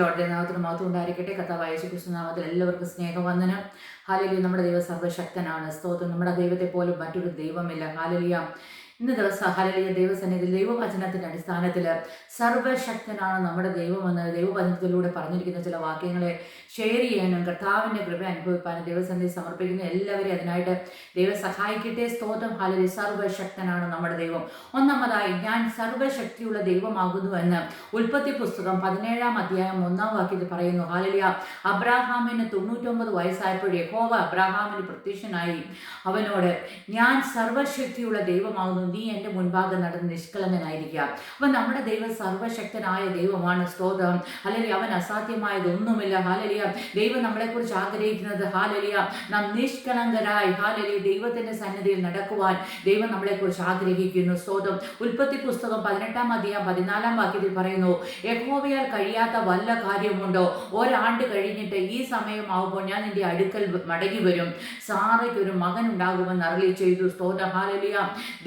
നാമത്തിന് മഹത്വം ഉണ്ടായിരിക്കട്ടെ. കർത്താവായ യേശുക്രിസ്തു നാമത്തിൽ എല്ലാവർക്കും സ്നേഹവന്ദനം. ഹല്ലേലൂയ. നമ്മുടെ ദൈവം സർവ്വശക്തനാണ്. സ്തോത്രം. നമ്മുടെ ദൈവത്തെ പോലും മറ്റൊരു ദൈവമില്ല. ഹല്ലേലൂയ. ഇന്ന് ദിവസം ഹല്ലേലൂയ ദൈവസന്നിധിയിൽ ദൈവവചനത്തിന്റെ അടിസ്ഥാനത്തിൽ സർവ്വശക്തനാണ് നമ്മുടെ ദൈവമെന്ന് ദൈവവചനത്തിലൂടെ പറഞ്ഞിരിക്കുന്ന ചില വാക്യങ്ങളെ ഷെയർ ചെയ്യാനും കർത്താവിന്റെ കൃപ അനുഭവിക്കാനും ദൈവസന്നിധി സമർപ്പിക്കുന്ന എല്ലാവരെയും അതിനായിട്ട് ദൈവം സഹായിക്കട്ടെ. സ്തോത്രം. ഹല്ലേലൂയ. സർവ്വശക്തനാണ് നമ്മുടെ ദൈവം. ഒന്നാമതായി, ഞാൻ സർവ്വശക്തിയുള്ള ദൈവമാകുന്നു എന്ന് ഉൽപ്പത്തി പുസ്തകം 17-ാം അധ്യായം 1-ാം വാക്യത്തിൽ പറയുന്നു. ഹല്ലേലൂയ. അബ്രാഹാമിന് 99 വയസ്സായപ്പോൾ യഹോവ അബ്രാഹാമിന് പ്രത്യക്ഷനായി അവനോട്, ഞാൻ സർവ്വശക്തിയുള്ള ദൈവമാകുന്നു, നീ എൻ്റെ മുൻപാകെ നടന്ന് നിഷ്കളങ്കനായിരിക്കുക. അപ്പം നമ്മുടെ ദൈവം സർവ്വശക്തനായ ദൈവമാണ്. സ്തോത്രം. ഹല്ലേലൂയ. അവൻ അസാധ്യമായതൊന്നുമില്ല. ഹല്ലേലൂയ. ദൈവം നമ്മളെക്കുറിച്ച് ആഗ്രഹിക്കുന്നത് ഹല്ലേലൂയ നാം നിഷ്കളങ്കരായി ഹല്ലേലൂയ ദൈവത്തിന്റെ സന്നിധിയിൽ നടക്കുവാൻ ദൈവം നമ്മളെക്കുറിച്ച് ആഗ്രഹിക്കുന്നു. സ്തോത്രം. ഉൽപ്പത്തി പുസ്തകം 18-ാം അധ്യായം 14-ാം വാക്യത്തിൽ പറയുന്നു, യഹോവയാൽ കഴിയാത്ത വല്ല കാര്യമുണ്ടോ? ഒരാണ്ട് കഴിഞ്ഞിട്ട് ഈ സമയമാവുമ്പോൾ ഞാൻ നിന്റെ അടുക്കൽ മടങ്ങി വരും, സാറയ്ക്ക് ഒരു മകൻ ഉണ്ടാകുമെന്ന് അരുളി ചെയ്തു. സ്തോത്രം. ഹല്ലേലൂയ.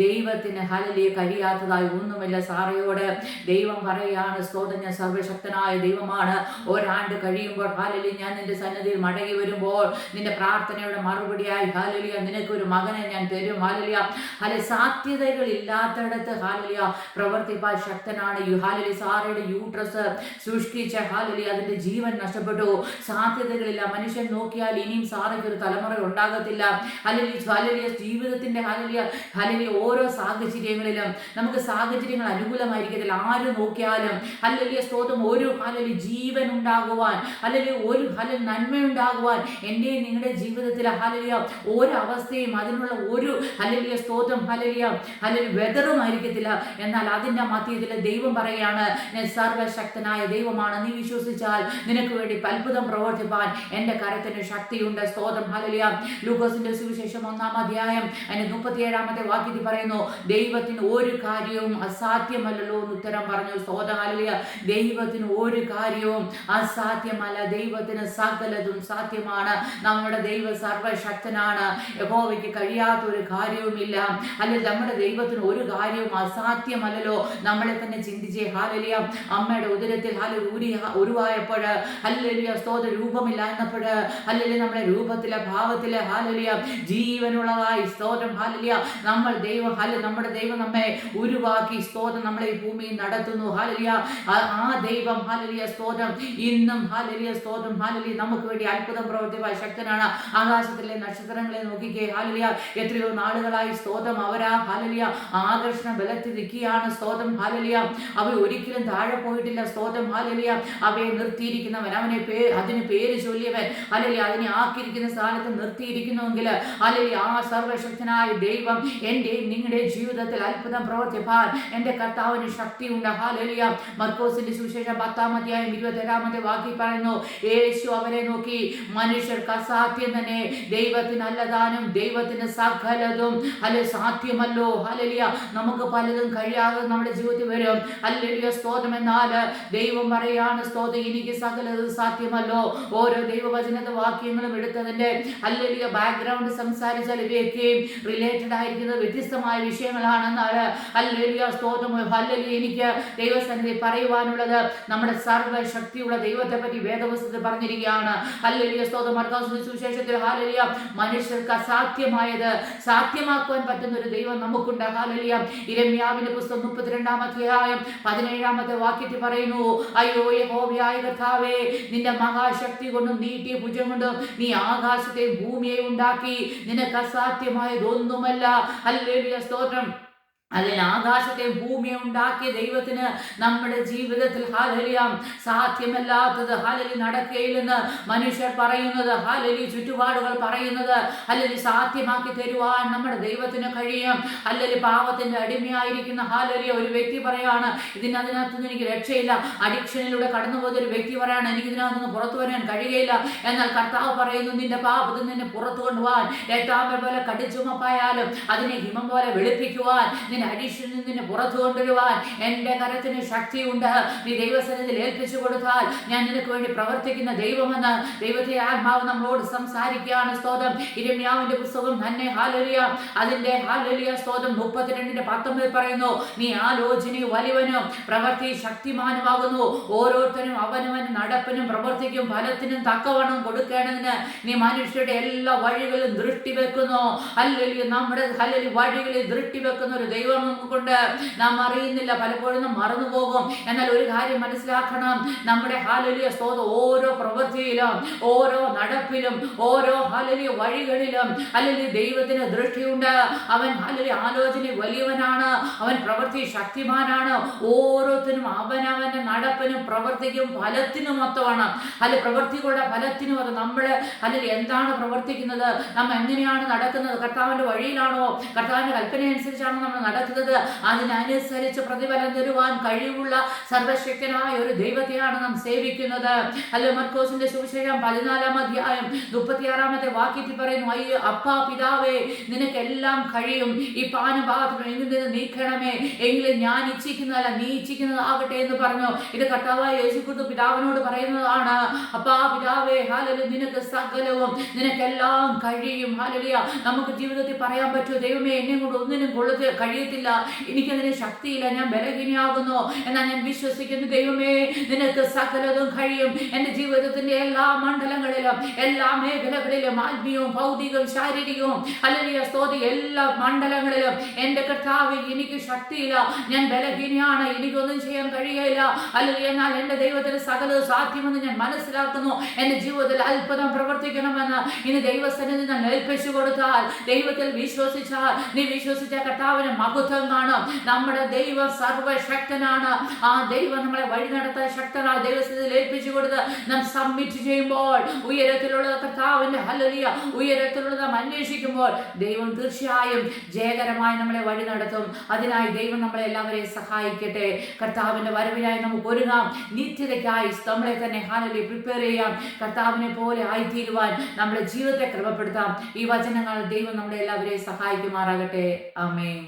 ദൈവത്തിന് ഹല്ലേലൂയ കഴിയാത്തതായി ഒന്നുമില്ല. സാറയോട് ദൈവം പറയുകയാണ്, സ്തോത്രം, ഞാൻ സർവ്വശക്തനായ ദൈവമാണ്. ഒരാണ്ട് കഴിയുമ്പോൾ ഹല്ലേലൂയ ഞാൻ നിന്റെ സന്നിധിയിൽ മടങ്ങി വരുമ്പോൾ നിന്റെ പ്രാർത്ഥനയുടെ മറുപടിയായി ഹല്ലേലൂയ നിനക്കൊരു മകനെ ഞാൻ തരും. ഹല്ലേലൂയ. ഹല്ലേലൂയ. സാധ്യതകൾ ഇല്ലാത്തടത്ത് ഹല്ലേലൂയ പ്രവർത്തിപ്പാൻ ശക്തനാണ്. ഹല്ലേലൂയ. സാറയുടെ യൂട്രസ് സൂക്ഷിച്ച ഹല്ലേലൂയ അതിന്റെ ജീവൻ നഷ്ടപ്പെട്ടു. സാധ്യതകളില്ല. മനുഷ്യൻ നോക്കിയാൽ ഇനിയും സാറയ്ക്ക് ഒരു തലമുറ ഉണ്ടാകത്തില്ല. ഹല്ലേലൂയ. ഹല്ലേലൂയ. ജീവിതത്തിന്റെ ഹല്ലേലൂയ ഹല്ലേലൂയ ഓരോ സാഹചര്യങ്ങളിലും നമുക്ക് സാഹചര്യങ്ങൾ അനുകൂലമായിരിക്കത്തില്ല. ആര് നോക്കിയാലും ഹല്ലേലൂയ സ്തോത്രം ഒരു ഹല്ലേലൂയ ജീവൻ ഉണ്ടാകുവാൻ ഹല്ലേലൂയ ഒരു ഹല്ലേലൂയ നന്മയുണ്ടാകുവാൻ എൻ്റെ നിങ്ങളുടെ ജീവിതത്തിൽ ഹല്ലേലൂയ ഓരോ അവസ്ഥയും അതിനുള്ള ഒരു ഹല്ലേലൂയ സ്തോത്രം ഹല്ലേലൂയ ഹല്ലേലൂയ വെതറുമായിരിക്കത്തില്ല. എന്നാൽ അതിൻ്റെ മധ്യത്തിൽ ദൈവം പറയുകയാണ്, ഞാൻ സർവ്വശക്തനായ ദൈവമാണ്. നീ വിശ്വസിച്ചാൽ നിനക്ക് വേണ്ടി അത്ഭുതം പ്രവർത്തിപ്പാൻ എൻ്റെ കരത്തിന് ശക്തിയുണ്ട്. സ്തോത്രം. ഹല്ലേലൂയ. ലൂക്കോസിന്റെ സുവിശേഷം 1-ാം അധ്യായം അതിന്റെ 37-ാമത്തെ വാക്യത്തിൽ പറയുന്നു, ദൈവത്തിന് ഒരു കാര്യവും അസാധ്യമല്ലല്ലോ എന്ന് ഉത്തരം പറഞ്ഞു. സ്തോത്രം. ഹല്ലേലൂയ. ദൈവത്തിന് ഒരു കാര്യവും അസാധ്യമല്ല. ദൈവത്തിന് സകലതും സാധ്യമാണ്. നമ്മുടെ ദൈവം സർവ്വശക്തനാണ്. യഹോവയ്ക്ക് കഴിയാത്ത ഒരു കാര്യവുമില്ല. അല്ലെങ്കിൽ നമ്മുടെ ദൈവത്തിന് ഒരു കാര്യവും അസാധ്യമല്ലല്ലോ. നമ്മളെ തന്നെ ചിന്തിച്ചേ. ഹല്ലേലൂയ. അമ്മയുടെ ഉദരത്തിൽ ഹല്ലേലൂയ ഉരുവായപ്പോൾ ഹല്ലേലൂയ സ്തോത്രം രൂപമില്ലായിരുന്നപ്പോൾ ഹല്ലേലൂയ നമ്മുടെ രൂപത്തിലെ ഭാവത്തിലെ ഹല്ലേലൂയ ജീവനുള്ളതായി സ്തോത്രം ഹല്ലേലൂയ നമ്മൾ ദൈവം നമ്മുടെ ദൈവം നമ്മെ ഉരുവാക്കി സ്തോത്രം നമ്മളെ ഈ ഭൂമിയിൽ നടത്തുന്നു. ഹല്ലേലൂയ. ആ ദൈവം ഹല്ലേലൂയ സ്തോത്രം ഇന്നും ഹല്ലേലൂയ സ്തോത്രം ഹല്ലേലൂയ നമുക്ക് വേണ്ടി അത്ഭുതം പ്രവർത്തിപ്പാൻ ശക്തനാണ്. ആകാശത്തിലെ നക്ഷത്രങ്ങളെ നോക്കിക്കേ. ഹല്ലേലൂയ. എത്രയോ നാളുകളായി സ്തോത്രം അവരാ ഹല്ലേലൂയ ആകർഷണ ബലത്തിൽ നിൽക്കുകയാണ്. സ്തോത്രം. ഹല്ലേലൂയ. അവർ ഒരിക്കലും താഴെ പോയിട്ടില്ല. സ്തോത്രം. ഹല്ലേലൂയ. അവയെ നിർത്തിയിരിക്കുന്നവൻ, അതിന് പേര് ചൊല്ലിയവൻ ഹല്ലേലൂയ അതിനെ ആക്കിയിരിക്കുന്ന സ്ഥാനത്ത് നിർത്തിയിരിക്കുന്നുവെങ്കിൽ ഹല്ലേലൂയ ആ സർവ്വശക്തനായ ദൈവം എൻ്റെയും നിങ്ങളുടെ ജീവിതത്തിൽ അത്ഭുതം പ്രവർത്തിപ്പാൻ എൻ്റെ കർത്താവിന് ശക്തിയുണ്ട്. ഹല്ലേലൂയ. മർക്കോസിന്റെ സുവിശേഷം 10-ാം അധ്യായം 27-ാമത്തെ വാക്യം പറയുന്നു, യേശു അവരെ നോക്കി, മനുഷ്യർക്ക് അസാധ്യം തന്നെ ദൈവത്തിന് അല്ലതാനും ദൈവത്തിന് സകലതും ഹല്ലേലൂയ സാധ്യമല്ലോ. ഹല്ലേലൂയ. നമുക്ക് പലതും കഴിയാതെ നമ്മുടെ ജീവിതത്തിൽ വരും. ഹല്ലേലൂയ സ്തോത്രം. എന്നാൽ ദൈവം പറയാണ്, സ്തോത്രം, എനിക്ക് സകലതും സാധ്യമല്ലോ. ഓരോ ദൈവവചനത്തെ വാക്യങ്ങളും എടുത്തതിന്റെ ഹല്ലേലൂയ ബാക്ക്ഗ്രൗണ്ട് സംസാരിച്ചാൽ ഇവയൊക്കെയും റിലേറ്റഡ് ആയിരിക്കുന്നത് വ്യത്യസ്തമായ വിഷയങ്ങളാണെന്നാൽ ഹല്ലേലൂയ സ്തോത്രം. ഹല്ലേലൂയ. എനിക്ക് ദൈവസന്നിധി പറയുവാനുള്ളത് നമ്മുടെ സർവ്വശക്തിയുള്ള ദൈവത്തെ പറ്റി വേദപുസ്തകത്തിൽ പറഞ്ഞിരിക്കുകയാണ്. ഹല്ലേലൂയ സ്തോത്രം. മർക്കോസിന്റെ സുവിശേഷത്തിൽ ഹല്ലേലൂയ മനുഷ്യർക്ക് അസാധ്യമായത് സാധ്യമാക്കുവാൻ പറ്റുന്ന ഒരു ദൈവം നമുക്കുണ്ട്. ഹല്ലേലൂയ. യിരെമ്യാവിന്റെ പുസ്തകം 32-ാം അധ്യായം 17-ാമത്തെ വാക്യത്തിൽ പറയുന്നു, അയ്യോ യഹോവയായ കർത്താവേ, നിന്റെ മഹാശക്തി കൊണ്ടും നീട്ടിയ ഭുജം കൊണ്ടും നീ ആകാശത്തെയും ഭൂമിയെയും ഉണ്ടാക്കി, നിനക്ക് അസാധ്യമായതൊന്നുമല്ല. ഹല്ലേലൂയ സ്തോത്രം. അതിൽ ആകാശത്തെ ഭൂമിയെ ഉണ്ടാക്കിയ ദൈവത്തിന് നമ്മുടെ ജീവിതത്തിൽ ഹല്ലേലൂയ സാധ്യമല്ലാത്തത് ഹല്ലേലൂയ നടക്കുകയില്ലെന്ന് മനുഷ്യർ പറയുന്നത് ഹല്ലേലൂയ ചുറ്റുപാടുകൾ പറയുന്നത് ഹല്ലേലൂയ സാധ്യമാക്കി തരുവാൻ നമ്മുടെ ദൈവത്തിന് കഴിയും. ഹല്ലേലൂയ. പാപത്തിന്റെ അടിമയായിരിക്കുന്ന ഹല്ലേലൂയ ഒരു വ്യക്തി പറയാണ്, അതിനകത്തുനിന്ന് എനിക്ക് രക്ഷയില്ല. അഡിക്ഷനിലൂടെ കടന്നുപോയ ഒരു വ്യക്തി പറയാണ്, എനിക്ക് ഇതിനകത്തുനിന്ന് പുറത്തു വരാൻ കഴിയുകയില്ല. എന്നാൽ കർത്താവ് പറയുന്നു, നിന്റെ പാപത്തിൽ നിന്നെ പുറത്തു കൊണ്ടുപോകാൻ രക്താമ്പ പോലെ കടിച്ചുമപ്പായാലും അതിനെ ഹിമം പോലെ വെളുപ്പിക്കുവാൻ നിന്റെ അഡിക്ഷനിൽ നിന്ന് പുറത്തു കൊണ്ടുവരുവാൻ എൻ്റെ കരത്തിന് ശക്തിയുണ്ട്. നീ ദൈവസന്നിധിയിൽ ഏൽപ്പിച്ചു കൊടുത്താൽ ഞാൻ നിനക്ക് വേണ്ടി പ്രവർത്തിക്കുന്ന ദൈവമെന്ന് ദൈവത്തെ ആത്മാവ് നമ്മളോട് സംസാരിക്കുകയാണ്. സ്തോത്രം. യിരെമ്യാവിന്റെ പുസ്തകം തന്നെ ഹല്ലേലൂയ അതിന്റെ ഹല്ലേലൂയ സ്തോത്രം 32:19 പറയുന്നു, നീ ആലോചന വലിയവനും പ്രവൃത്തി ശക്തിമാനുമാകുന്നു. ഓരോരുത്തരും അവനവൻ നടപ്പിനും പ്രവൃത്തിക്കും ഫലത്തിനും തക്കവണ്ണം കൊടുക്കേണ്ടതിന് നീ മനുഷ്യരുടെ എല്ലാ വഴികളിലും ദൃഷ്ടി വെക്കുന്നു. ഹല്ലേലൂയ നമ്മുടെ ഹല്ലേലൂയ വഴികളിൽ ദൃഷ്ടി വെക്കുന്ന ഒരു ദൈവം നമുക്കുണ്ട്. നാം അറിയുന്നില്ല, പലപ്പോഴും നാം മറന്നുപോകും. എന്നാൽ ഒരു കാര്യം മനസ്സിലാക്കണം, നമ്മുടെ ഹല്ലേലൂയ സ്തോത്രം ഓരോ പ്രവൃത്തിയിലും ഓരോ നടപ്പിലും ഓരോ ഹല്ലേലൂയ വഴികളിലും ഹല്ലേലൂയ ദൈവത്തിന് ദൃഷ്ടിയുണ്ട്. അവൻ ഹല്ലേലൂയ ആലോചന വലിയവനാണ്, അവൻ പ്രവൃത്തി ശക്തിമാനാണ്. ഓരോരുത്തരും അവനവന്റെ നടപ്പിനും പ്രവൃത്തിക്കും ഫലത്തിനും മൊത്തമാണ്. അല്ലെ പ്രവൃത്തികളുടെ ഫലത്തിനും അത് നമ്മള് അല്ലെങ്കിൽ എന്താണ് പ്രവർത്തിക്കുന്നത്, നാം എങ്ങനെയാണ് നടക്കുന്നത്, കർത്താവിന്റെ വഴിയിലാണോ, കർത്താവിന്റെ കൽപ്പന അനുസരിച്ചാണോ നമ്മൾ നടക്കുന്നത്, അതിനനുസരിച്ച് പ്രതിഫലം തരുവാൻ കഴിവുള്ള സർവശക്തനായ ഒരു ദൈവത്തെയാണ് നാം സേവിക്കുന്നത്. അല്ലെ മർക്കോസിന്റെ സുവിശേഷം 14-36 വാക്യത്തിൽ പറയുന്നു, അയ്യോ അപ്പാ പിതാവേ, നിനക്കെല്ലാം കഴിയും, ഈ പാനപാത്രം എങ്കിൽ നിന്ന് നീക്കണമേ, എങ്കിലും ഞാൻ ഇച്ഛിക്കുന്നതല്ല നീ ഇച്ഛിക്കുന്നതാകട്ടെ എന്ന് പറഞ്ഞു. ഇത് കർത്താവായ യേശുക്രിസ്തു പിതാവിനോട് പറയുന്നതാണ്. അപ്പാ പിതാവേ, ഹല്ലേലൂയ നിനക്ക് സകലവും നിനക്കെല്ലാം കഴിയും. ഹല്ലേലൂയ നമുക്ക് ജീവിതത്തിൽ പറയാൻ പറ്റുമോ, ദൈവമേ എന്നെ കൊണ്ട് ഒന്നിനും കഴിയത്തില്ല, എനിക്കതിന് ശക്തിയില്ല, ഞാൻ ബലഹീനയാകുന്നു. എന്നാൽ ഞാൻ വിശ്വസിക്കുന്നു, ദൈവമേ നിനക്ക് സകലതും കഴിയും. എൻ്റെ ജീവിതത്തിന്റെ എല്ലാ മണ്ഡലങ്ങളിലും എല്ലാ മേഖലകളിലും ആത്മീയവും ഭൗതികവും ശാരീരികവും ഹല്ലേലൂയ സ്തോത്രം എല്ലാ മണ്ഡലങ്ങളിലും എൻ്റെ കർത്താവേ എനിക്ക് ശക്തിയില്ല, ഞാൻ ബലഹീനയാണ്, എനിക്കൊന്നും ചെയ്യാൻ കഴിയില്ല. ഹല്ലേലൂയ എന്നാൽ എൻ്റെ ദൈവത്തിന് സകലതും സാധ്യമെന്ന് ഞാൻ മനസ്സിലാക്കുന്നു. എൻ്റെ ജീവിതത്തിൽ അത്ഭുതം പ്രവർത്തിക്കണമെന്ന് ഇനി ദൈവസന്നിധിയിൽ ഞാൻ ഏൽപ്പിച്ചു കൊടുത്താൽ, ദൈവത്തിൽ വിശ്വസിച്ചാൽ, നീ വിശ്വസിച്ച കർത്താവിന് മഹത്വം കാണും. നമ്മുടെ ദൈവം സർവശക്തനാണ്. ആ ദൈവം നമ്മളെ വഴി നടത്താൻ ശക്തനാണ്. ദൈവസന്നിധിയിൽ ഏൽപ്പിച്ചു കൊടുത്ത് നാം സബ്മിറ്റ് ചെയ്യുമ്പോൾ, ഉയരത്തിലുള്ള കർത്താവിന്റെ ഹല്ലേലൂയ ഉയരത്തിലുള്ള നാം അന്വേഷിക്കുമ്പോൾ ദൈവം തീർച്ചയായും ജയകരമായി നമ്മളെ വഴി നടത്തും. അതിനായി ദൈവം നമ്മളെ എല്ലാവരെയും സഹായിക്കട്ടെ. കർത്താവിന്റെ വരവിനായി നമുക്ക് ഒരുങ്ങാം. നിത്യതയ്ക്കായി നമ്മളെ തന്നെ ഹല്ലേലൂയ പ്രിപ്പയർ ചെയ്യാം. കർത്താവിനെ പോലെ ആയിത്തീരുവാൻ നമ്മുടെ ജീവിതത്തെ ക്രമപ്പെടുത്താം. ഈ വചനങ്ങൾ ദൈവം നമ്മളെ എല്ലാവരെയും സഹായിക്കുമാറാകട്ടെ. ആമേൻ.